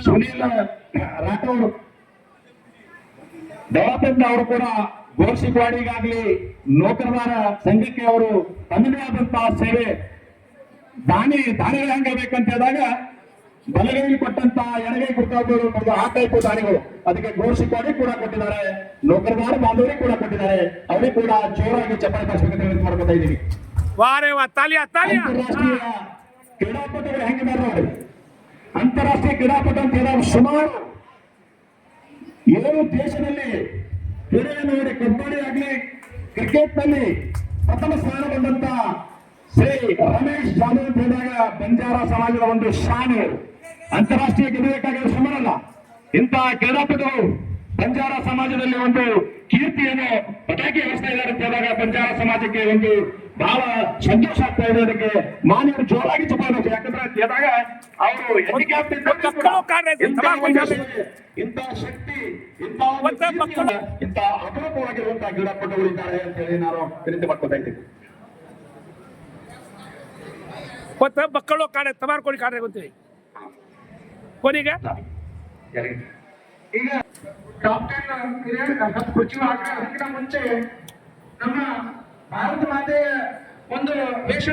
Sunil Rathod development ಅವರು ಕೂಡ ಗೋರ್ಸಿಕ್ವಾಡಿಗಾಗ್ಲಿ ನೌಕರದಾರ ಸಂಘಕ್ಕೆ ಅವರು ತನ್ನದೇ ಆದಂತಹ ಸೇವೆ ದಾನಿಗಳು ಹೆಂಗಬೇಕಂತ ಹೇಳಿದಾಗ ಬಲಗೈಲಿ ಕೊಟ್ಟಂತ ಎಡಗೈ ಕೊಡ್ತಾಗಳು ಆ ಟೈಪ್ ದಾನಿಗಳು ಅದಕ್ಕೆ ಗೋರ್ಸಿಕ್ವಾಡಿ ಕೂಡ ಕೊಟ್ಟಿದ್ದಾರೆ, ನೌಕರದಾರ ಬಾಂಧವರಿಗೆ ಕೂಡ ಕೊಟ್ಟಿದ್ದಾರೆ. ಅವರಿಗೆ ಕೂಡ ಜೋರಾಗಿ ಚಪ್ಪಾಳೆ ಮಾಡಿಸ್ಬೇಕಂತ ಮಾಡ್ಕೊತಾ ಇದ್ದೀವಿ. ಅಂತಾರಾಷ್ಟ್ರೀಯ ಕ್ರೀಡಾಪಟುಗಳು ಹೆಂಗಿದ್ದಾರೆ ನೋಡಿ. ಅಂತಾರಾಷ್ಟ್ರೀಯ ಕ್ರೀಡಾಪಟು ಅಂತ ಹೇಳಿದಾಗ ಸುಮಾರು 7 ದೇಶದಲ್ಲಿ ಕ್ರೀಡೆಯನ್ನು ನೋಡಿ. ಕಬಡ್ಡಿ ಆಗಲಿ ಕ್ರಿಕೆಟ್ ನಲ್ಲಿ ಪ್ರಥಮ ಸ್ಥಾನ ಬಂದಂತ ಶ್ರೀ ರಮೇಶ್ ಜಾಧವ್ ಅಂತ ಹೇಳಿದಾಗ ಬಂಜಾರ ಸಮಾಜದ ಒಂದು ಶಾನೆ. ಅಂತಾರಾಷ್ಟ್ರೀಯ ಗೆಲ್ಲಬೇಕಾಗಿರೋ ಸುಮಾರಲ್ಲ, ಇಂತಹ ಕ್ರೀಡಾಪಟುಗಳು ಬಂಜಾರ ಸಮಾಜದಲ್ಲಿ ಒಂದು ಕೀರ್ತಿಯನ್ನು ಪಟಾಕಿ ಹೊರಿಸ್ತಾ ಇದ್ದಾರೆ ಅಂತ ಹೇಳಿದಾಗ ಬಂಜಾರ ಸಮಾಜಕ್ಕೆ ಒಂದು ಬಹಳ ಸಂತೋಷ ಆಗ್ತಾ ಇದೆ. ಅದಕ್ಕೆ ಮಾನ್ಯರು ಜೋರಾಗಿ ಚಪ್ಪಾಳೆ. ಯಾಕಂದ್ರೆ ಹೇಳಿದಾಗ ಅವರು ಹ್ಯಾಂಡಿಕ್ಯಾಪ್ ಇಂತಹ ಶಕ್ತಿ ಇಂತಹ ಅಪರೂಪವಾಗಿರುವಂತಹ ಕ್ರೀಡಾಪಟುಗಳು ಇದ್ದಾರೆ ಅಂತ ಹೇಳಿ ನಾನು ವಿನಂತಿ ಮಾಡ್ಕೊತಾ ಇದ್ದೀನಿ. ಮಕ್ಕಳು ಕಾಣೆ ತಮಾರು ಕೋಡಿ ಕಾಣೆ ಗೊತ್ತೀವಿ ಕೊನೆಗೆ ಈಗ ಟಾಪ್ 10 ಕುರ್ಚಿ ಅದಕ್ಕಿಂತ ಮುಂಚೆ ನಮ್ಮ ಭಾರತ ಮಾತೆಯ ಒಂದು ವೇಷ